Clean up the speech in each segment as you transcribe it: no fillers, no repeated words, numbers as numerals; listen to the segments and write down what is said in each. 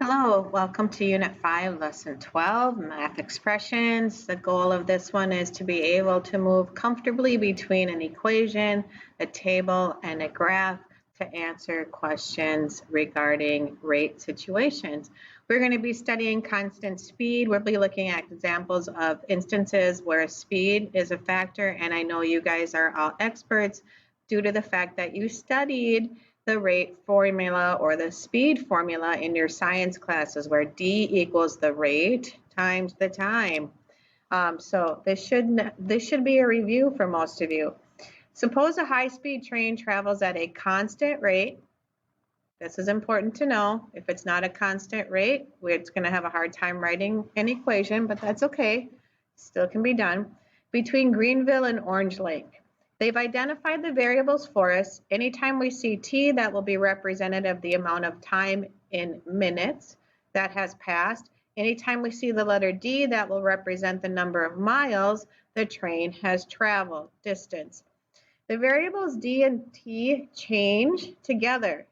Hello, welcome to Unit 5, Lesson 12, Math Expressions. The goal of this one is to be able to move comfortably between an equation, a table, and a graph to answer questions regarding rate situations. We're going to be studying constant speed. We'll be looking at examples of instances where speed is a factor, and I know you guys are all experts due to the fact that you studied the rate formula or the speed formula in your science classes where D equals the rate times the time. So this should be a review for most of you. Suppose a high-speed train travels at a constant rate. This is important to know. If it's not a constant rate, it's going to have a hard time writing an equation, but that's okay. Still can be done. Between Greenville and Orange Lake. They've identified the variables for us. Anytime we see t, that will be representative of the amount of time in minutes that has passed. Anytime we see the letter d, that will represent the number of miles the train has traveled, distance. The variables d and t change together.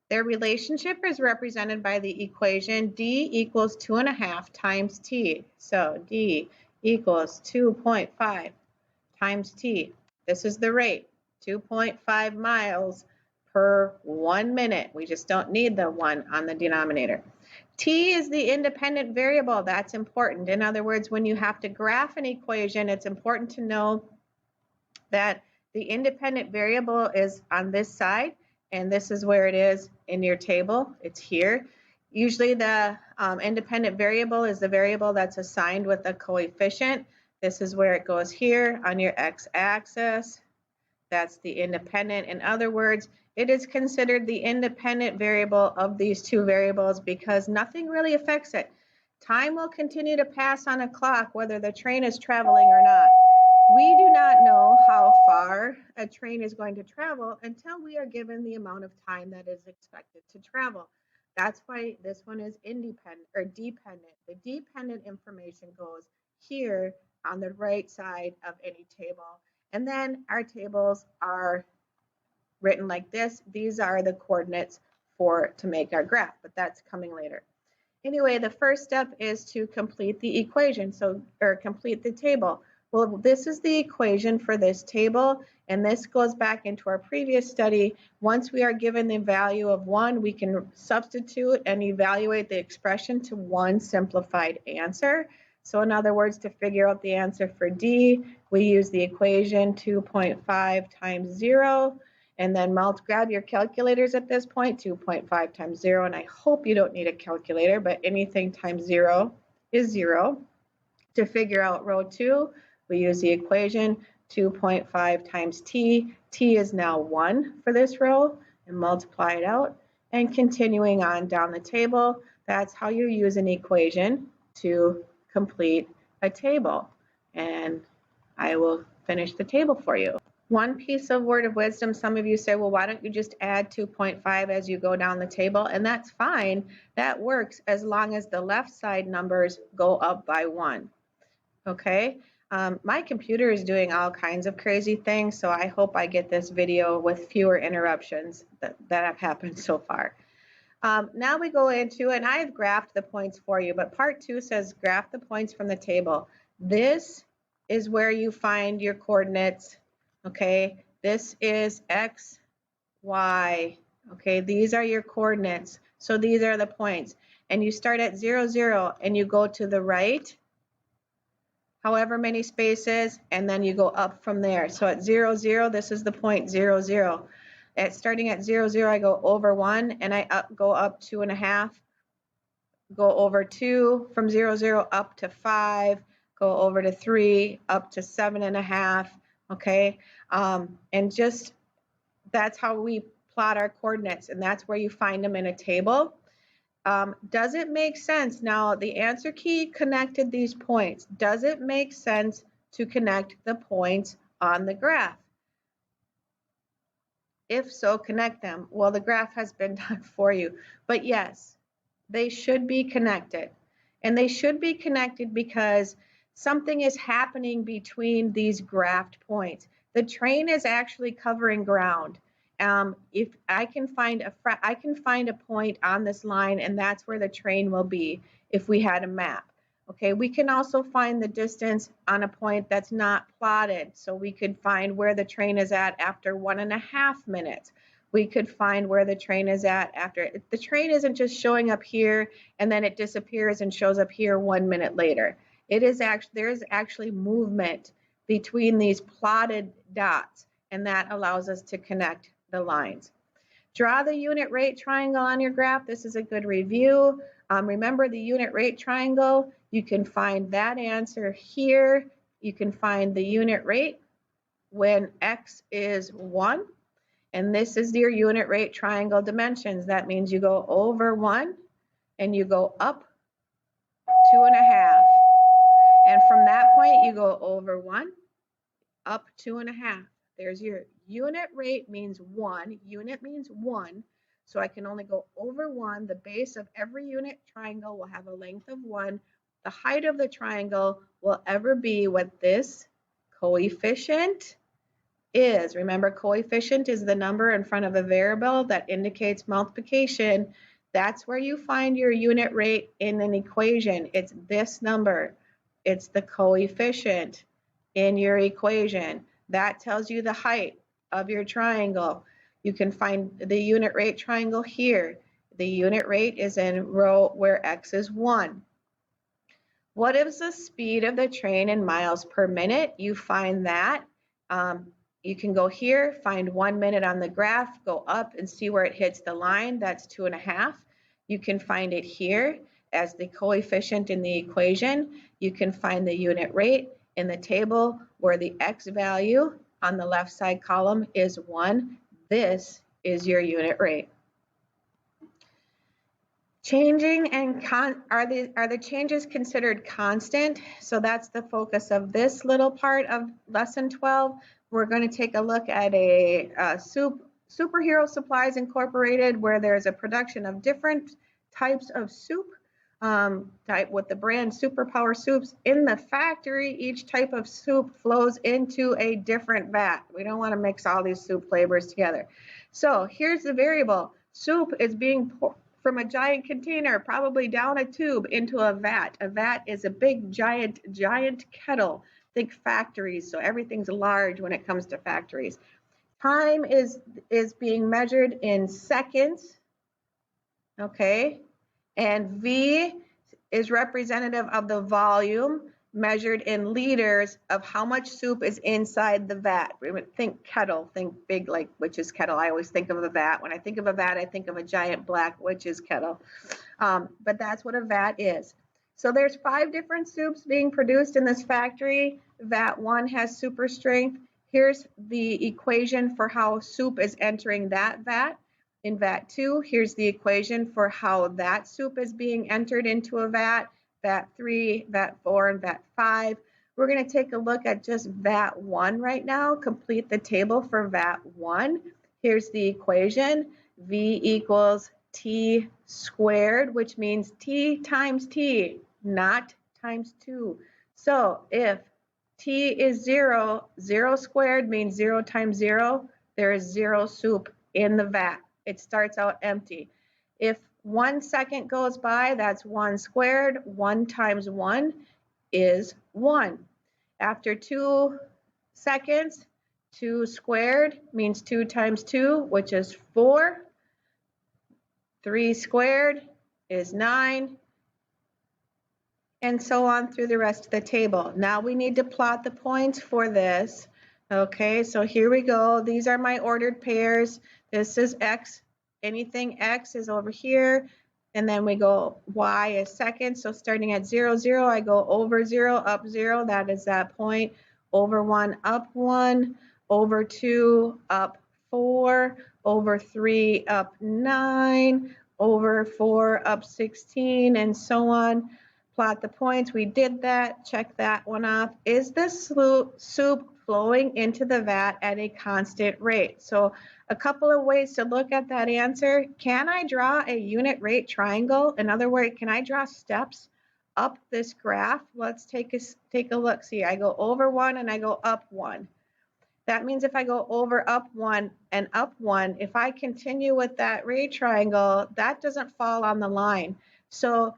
Their relationship is represented by the equation d equals 2.5 times t. So d equals 2.5 times t. This is the rate, 2.5 miles per 1 minute. We just don't need the 1 on the denominator. T is the independent variable. That's important. In other words, when you have to graph an equation, it's important to know that the independent variable is on this side, and this is where it is in your table. It's here. Usually the independent variable is the variable that's assigned with a coefficient. This is where it goes here on your x-axis. That's the independent. In other words, it is considered the independent variable of these two variables because nothing really affects it. Time will continue to pass on a clock whether the train is traveling or not. We do not know how far a train is going to travel until we are given the amount of time that is expected to travel. That's why this one is independent or dependent. The dependent information goes here on the right side of any table. And then our tables are written like this. These are the coordinates to make our graph, but that's coming later. Anyway, the first step is to complete the equation, or complete the table. Well, this is the equation for this table, and this goes back into our previous study. Once we are given the value of 1, we can substitute and evaluate the expression to one simplified answer. So in other words, to figure out the answer for D, we use the equation 2.5 times 0, and then grab your calculators at this point, 2.5 times 0, and I hope you don't need a calculator, but anything times 0 is 0. To figure out row 2, we use the equation 2.5 times t. T is now 1 for this row, and multiply it out. And continuing on down the table, that's how you use an equation to complete a table. And I will finish the table for you. One piece of word of wisdom, some of you say, well, why don't you just add 2.5 as you go down the table? And that's fine. That works as long as the left side numbers go up by 1. Okay? My computer is doing all kinds of crazy things, so I hope I get this video with fewer interruptions that have happened so far. Now we go into, and I've graphed the points for you, but part 2 says graph the points from the table. This is where you find your coordinates, okay? This is x, y, okay? These are your coordinates, so these are the points. And you start at 0, 0, and you go to the right, however many spaces, and then you go up from there. So at 0, 0, this is the point 0, 0. Starting at 0, 0, I go over 1, and I go up 2.5, go over 2, from 0, 0 up to 5, go over to 3, up to 7.5, okay? And just, that's how we plot our coordinates, and that's where you find them in a table. Does it make sense? Now, the answer key connected these points. Does it make sense to connect the points on the graph? If so, connect them. Well, the graph has been done for you. But yes, they should be connected. And they should be connected because something is happening between these graphed points. The train is actually covering ground. If I can find a point on this line, and that's where the train will be if we had a map. Okay, we can also find the distance on a point that's not plotted. So we could find where the train is at after 1.5 minutes. We could find where the train is at after. The train isn't just showing up here and then it disappears and shows up here 1 minute later. There's actually movement between these plotted dots, and that allows us to connect the lines. Draw the unit rate triangle on your graph. This is a good review. Remember the unit rate triangle. You can find that answer here. You can find the unit rate when x is 1. And this is your unit rate triangle dimensions. That means you go over 1 and you go up 2.5. And from that point, you go over 1, up 2.5. There's your unit rate means 1. Unit means 1. So I can only go over 1. The base of every unit triangle will have a length of 1. The height of the triangle will ever be what this coefficient is. Remember, coefficient is the number in front of a variable that indicates multiplication. That's where you find your unit rate in an equation. It's this number. It's the coefficient in your equation. That tells you the height of your triangle. You can find the unit rate triangle here. The unit rate is in row where x is 1. What is the speed of the train in miles per minute? You find that. You can go here, find 1 minute on the graph, go up and see where it hits the line. That's 2.5. You can find it here as the coefficient in the equation. You can find the unit rate in the table where the x value on the left side column is 1. This is your unit rate. Changing and are the changes considered constant? So that's the focus of this little part of lesson 12. We're going to take a look at a Superhero Supplies Incorporated, where there's a production of different types of soup with the brand Superpower Soups. In the factory, each type of soup flows into a different vat. We don't want to mix all these soup flavors together. So here's the variable. Soup is being poured from a giant container, probably down a tube, into a vat. A vat is a big, giant kettle. Think factories, so everything's large when it comes to factories. Time is being measured in seconds, okay? And V is representative of the volume measured in liters of how much soup is inside the vat. Think kettle, think big like witch's kettle. I always think of a vat. When I think of a vat, I think of a giant black witch's kettle. But that's what a vat is. So there's 5 different soups being produced in this factory. Vat 1 has super strength. Here's the equation for how soup is entering that vat. In vat 2, here's the equation for how that soup is being entered into a vat. Vat 3, vat 4, and vat 5. We're going to take a look at just vat 1 right now. Complete the table for vat 1. Here's the equation. V equals T squared, which means T times T, not times 2. So if T is 0, 0 squared means 0 times 0. There is 0 soup in the vat. It starts out empty. If 1 second goes by, that's 1 squared. 1 times 1 is 1. After 2 seconds, 2 squared means 2 times 2, which is 4. 3 squared is 9. And so on through the rest of the table. Now we need to plot the points for this. Okay, so here we go. These are my ordered pairs. This is X. Anything X is over here. And then we go Y is second. So starting at 0, 0, I go over 0, up 0. That is that point. Over 1, up 1. Over 2, up 4. Over 3, up 9. Over 4, up 16, and so on. Plot the points. We did that. Check that one off. Is this soup flowing into the vat at a constant rate? So a couple of ways to look at that answer. Can I draw a unit rate triangle? In other words, can I draw steps up this graph? Let's take a look. See, I go over 1 and I go up 1. That means if I go over up 1 and up 1, if I continue with that rate triangle, that doesn't fall on the line. So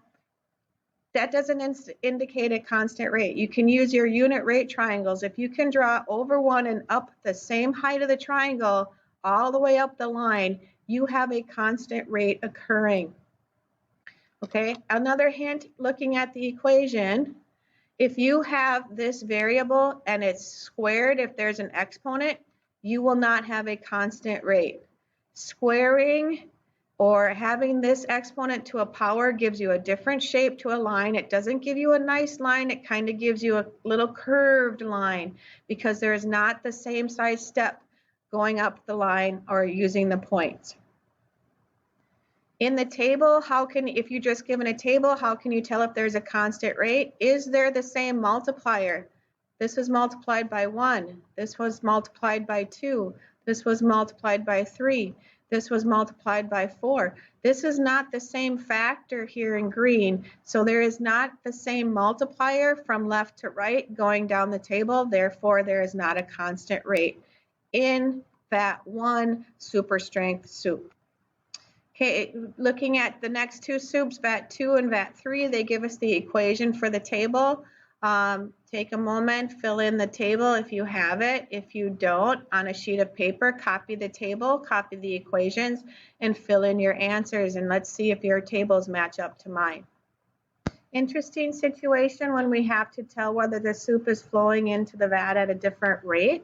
that doesn't indicate a constant rate. You can use your unit rate triangles. If you can draw over 1 and up the same height of the triangle all the way up the line, you have a constant rate occurring. Okay, another hint looking at the equation. If you have this variable and it's squared, if there's an exponent, you will not have a constant rate. Squaring or having this exponent to a power gives you a different shape to a line. It doesn't give you a nice line. It kind of gives you a little curved line because there is not the same size step going up the line or using the points. In the table, if you're just given a table, how can you tell if there's a constant rate? Is there the same multiplier? This was multiplied by 1. This was multiplied by 2. This was multiplied by 3. This was multiplied by 4. This is not the same factor here in green, so there is not the same multiplier from left to right going down the table. Therefore, there is not a constant rate in VAT1 super strength soup. Okay, looking at the next two soups, VAT2 and VAT3, they give us the equation for the table. Take a moment, fill in the table if you have it. If you don't, on a sheet of paper, copy the table, copy the equations, and fill in your answers. And let's see if your tables match up to mine. Interesting situation when we have to tell whether the soup is flowing into the vat at a different rate.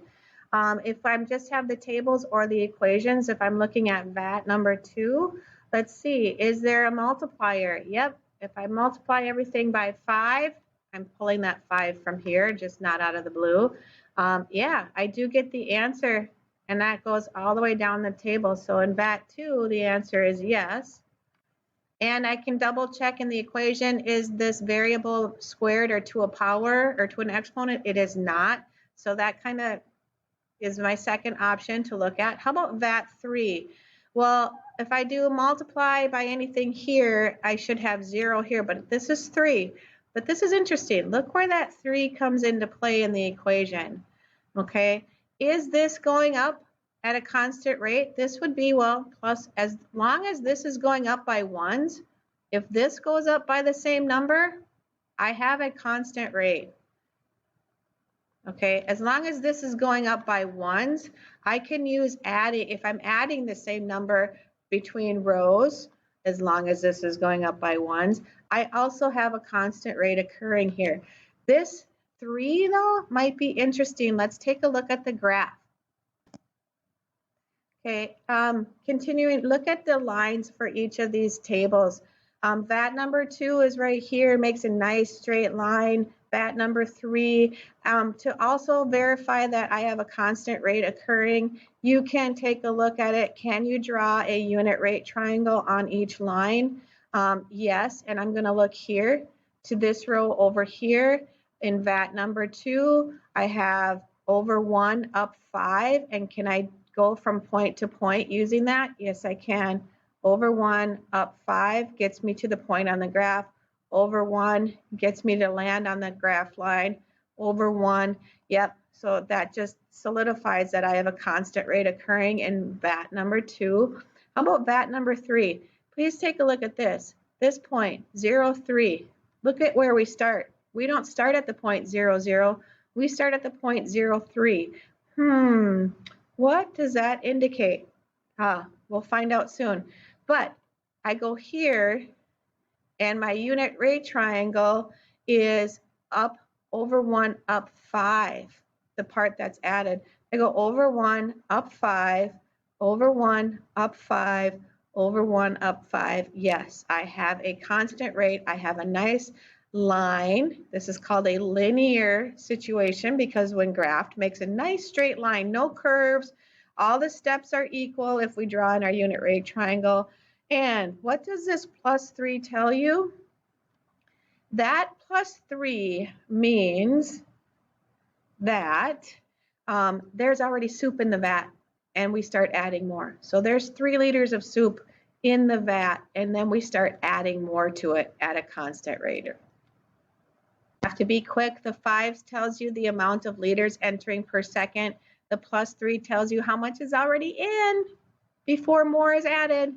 If I just have the tables or the equations, if I'm looking at VAT number 2, let's see, is there a multiplier? Yep, if I multiply everything by 5, I'm pulling that 5 from here, just not out of the blue. Yeah, I do get the answer, and that goes all the way down the table. So in VAT 2, the answer is yes. And I can double check in the equation, is this variable squared or to a power or to an exponent? It is not. So that kind of is my second option to look at. How about VAT3? Well, if I do multiply by anything here, I should have 0 here, but this is 3. But this is interesting. Look where that 3 comes into play in the equation. Okay, is this going up at a constant rate? This would be, well, plus, as long as this is going up by 1s, if this goes up by the same number, I have a constant rate. Okay, as long as this is going up by 1s, I can use adding, if I'm adding the same number between rows, as long as this is going up by 1s, I also have a constant rate occurring here. This 3, though, might be interesting. Let's take a look at the graph. Okay, continuing, look at the lines for each of these tables. VAT number 2 is right here, makes a nice straight line. VAT number 3, to also verify that I have a constant rate occurring, you can take a look at it. Can you draw a unit rate triangle on each line? Yes, and I'm going to look here to this row over here. In VAT number 2, I have over 1 up 5, and can I go from point to point using that? Yes, I can. Over 1 up 5 gets me to the point on the graph. Over 1 gets me to land on the graph line. Over 1, yep, so that just solidifies that I have a constant rate occurring in VAT number 2. How about VAT number 3? Please take a look at this. This point, 0, 3. Look at where we start. We don't start at the point 0, 0. We start at the point 0, 3. What does that indicate? We'll find out soon. But I go here, and my unit rate triangle is up over 1 up 5, the part that's added. I go over 1 up 5, over 1 up 5, over 1 up 5. Yes, I have a constant rate. I have a nice line. This is called a linear situation because when graphed, makes a nice straight line, no curves. All the steps are equal if we draw in our unit rate triangle. And what does this plus 3 tell you? That plus 3 means that there's already soup in the vat, and we start adding more. So there's 3 liters of soup in the vat, and then we start adding more to it at a constant rate. Have to be quick. The 5s tells you the amount of liters entering per second. The +3 tells you how much is already in before more is added.